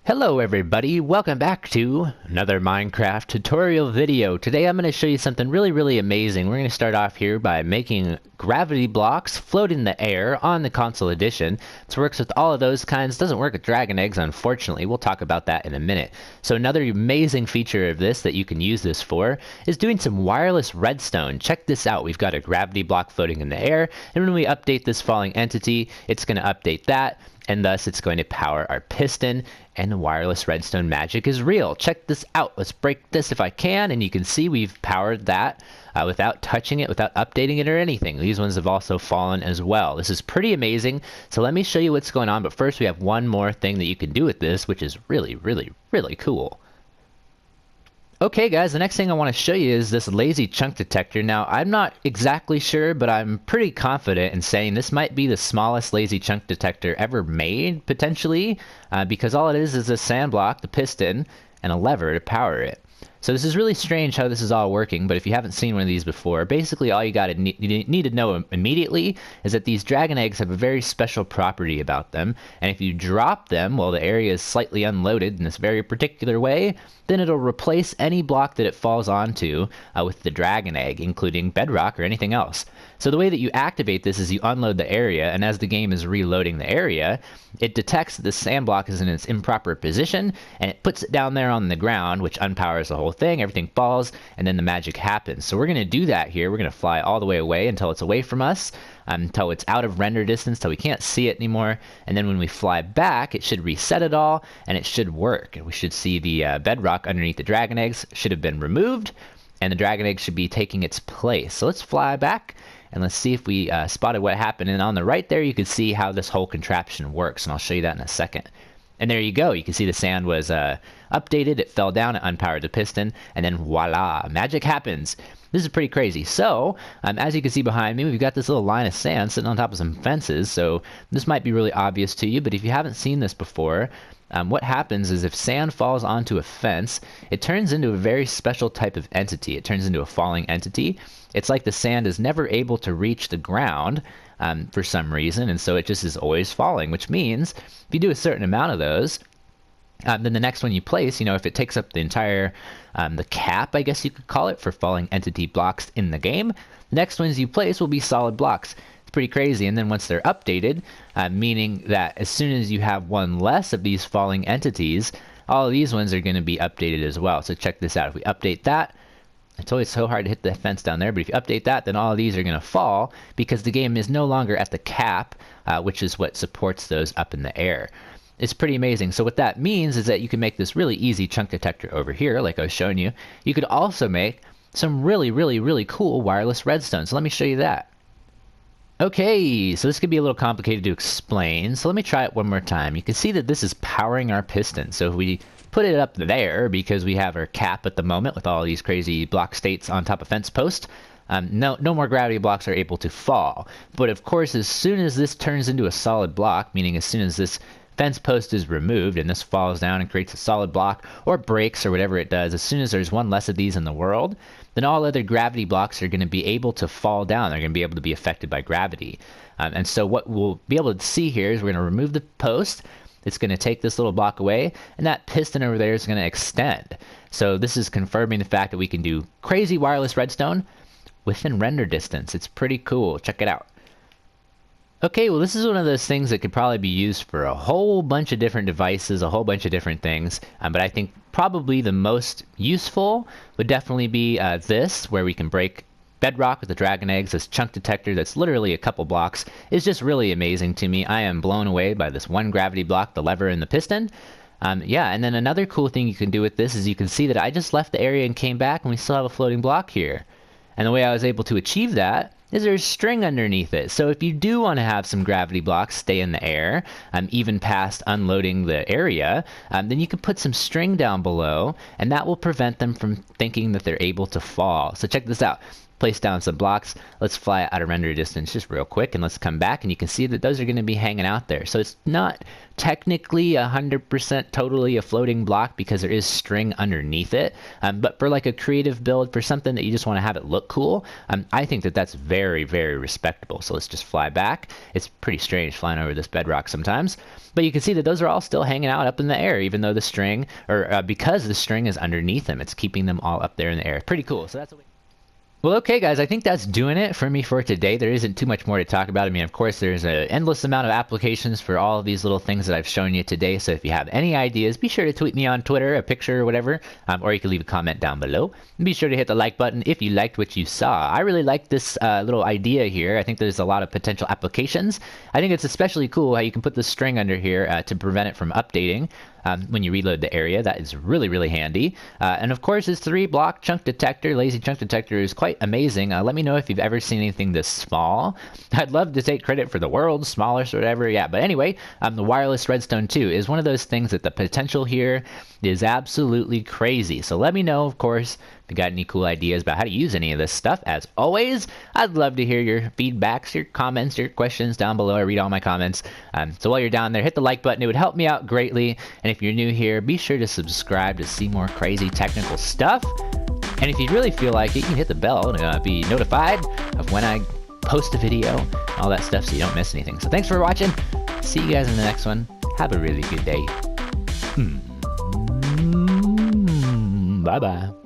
Hello everybody, welcome back to another Minecraft tutorial video. Today I'm going to show you something really amazing. We're going to start off here by making gravity blocks float in the air on the console edition. This works with all of those kinds. Doesn't work with dragon eggs, unfortunately. We'll talk about that in a minute. So another amazing feature of this that you can use this for is doing some wireless redstone. Check this out. We've got a gravity block floating in the air, and when we update this falling entity, it's going to update that, and thus it's going to power our piston, and the wireless redstone magic is real. Check this out. Let's break this if I can, and you can see we've powered that without touching it, without updating it or anything. These ones have also fallen as well. This is pretty amazing. So let me show you what's going on, but first we have one more thing that you can do with this, which is really cool. Okay guys, the next thing I want to show you is this lazy chunk detector. Now, I'm not exactly sure, but I'm pretty confident in saying this might be the smallest lazy chunk detector ever made, potentially, because all it is a sand block, the piston, and a lever to power it. So this is really strange how this is all working, but if you haven't seen one of these before, basically all you need to know immediately is that these dragon eggs have a very special property about them, and if you drop them while the area is slightly unloaded in this very particular way, then it'll replace any block that it falls onto with the dragon egg, including bedrock or anything else. So the way that you activate this is you unload the area, and as the game is reloading the area, it detects that the sand block is in its improper position, and it puts it down there on the ground, which unpowers the whole thing. Everything falls, and then the magic happens. So we're going to do that here. We're going to fly all the way away until it's away from us, until it's out of render distance, until we can't see it anymore. And then when we fly back, it should reset it all, and it should work. We should see the bedrock underneath the dragon eggs should have been removed, and the dragon egg should be taking its place. So let's fly back, and let's see if we spotted what happened. And on the right there, you can see how this whole contraption works, and I'll show you that in a second. And there you go. You can see the sand was updated. It fell down. It unpowered the piston. And then voila, magic happens. This is pretty crazy. So, as you can see behind me, we've got this little line of sand sitting on top of some fences. So this might be really obvious to you, but if you haven't seen this before, what happens is if sand falls onto a fence, it turns into a very special type of entity. It turns into a falling entity. It's like the sand is never able to reach the ground for some reason, and so it just is always falling, which means if you do a certain amount of those, then the next one you place, if it takes up the entire, the cap, I guess you could call it, for falling entity blocks in the game, the next ones you place will be solid blocks. It's pretty crazy. And then once they're updated, meaning that as soon as you have one less of these falling entities, all of these ones are going to be updated as well. So check this out. If we update that, it's always so hard to hit the fence down there, but if you update that, then all of these are going to fall because the game is no longer at the cap, which is what supports those up in the air. It's pretty amazing. So what that means is that you can make this really easy chunk detector over here, like I was showing you. You could also make some really cool wireless redstone. So let me show you that. Okay, so this could be a little complicated to explain, so let me try it one more time. You can see that this is powering our piston. So if we put it up there, because we have our cap at the moment with all these crazy block states on top of fence post, no more gravity blocks are able to fall. But of course, as soon as this turns into a solid block, meaning as soon as this fence post is removed and this falls down and creates a solid block or breaks or whatever it does, as soon as there's one less of these in the world, then all other gravity blocks are going to be able to fall down. They're going to be able to be affected by gravity. And so what we'll be able to see here is we're going to remove the post. It's going to take this little block away, and that piston over there is going to extend. So this is confirming the fact that we can do crazy wireless redstone within render distance. It's pretty cool. Check it out. Okay, well, this is one of those things that could probably be used for a whole bunch of different devices, a whole bunch of different things, but I think probably the most useful would definitely be this, where we can break bedrock with the dragon eggs. This chunk detector that's literally a couple blocks is just really amazing to me. I am blown away by this one gravity block, the lever, and the piston. Yeah, and then another cool thing you can do with this is you can see that I just left the area and came back, and we still have a floating block here. And the way I was able to achieve that is there's string underneath it. So if you do want to have some gravity blocks stay in the air, even past unloading the area, then you can put some string down below, and that will prevent them from thinking that they're able to fall. So check this out. place down some blocks. Let's fly out of render distance just real quick, and let's come back, and you can see that those are going to be hanging out there. So it's not technically 100% totally a floating block because there is string underneath it, but for like a creative build, for something that you just want to have it look cool, I think that that's very, very respectable. So let's just fly back. It's pretty strange flying over this bedrock sometimes, but you can see that those are all still hanging out up in the air, even though the string, or because the string is underneath them, it's keeping them all up there in the air. Pretty cool. So that's what we... Well, okay, guys, I think that's doing it for me for today. There isn't too much more to talk about. I mean, of course, there's an endless amount of applications for all of these little things that I've shown you today. So if you have any ideas, be sure to tweet me on Twitter, a picture or whatever, or you can leave a comment down below. And be sure to hit the like button if you liked what you saw. I really like this little idea here. I think there's a lot of potential applications. I think it's especially cool how you can put the string under here to prevent it from updating. When you reload the area. That is really, really handy. And of course, this 3-block chunk detector, lazy chunk detector, is quite amazing. Let me know if you've ever seen anything this small. I'd love to take credit for the world's smallest or whatever. Yeah, but anyway, the wireless redstone 2 is one of those things that the potential here is absolutely crazy. So let me know, of course, if you got any cool ideas about how to use any of this stuff. As always, I'd love to hear your feedbacks, your comments, your questions down below. I read all my comments. So while you're down there, hit the like button. It would help me out greatly. And if you're new here, be sure to subscribe to see more crazy technical stuff. And if you really feel like it, you can hit the bell to be notified of when I post a video, all that stuff, so you don't miss anything. So thanks for watching. See you guys in the next one. Have a really good day. Bye-bye.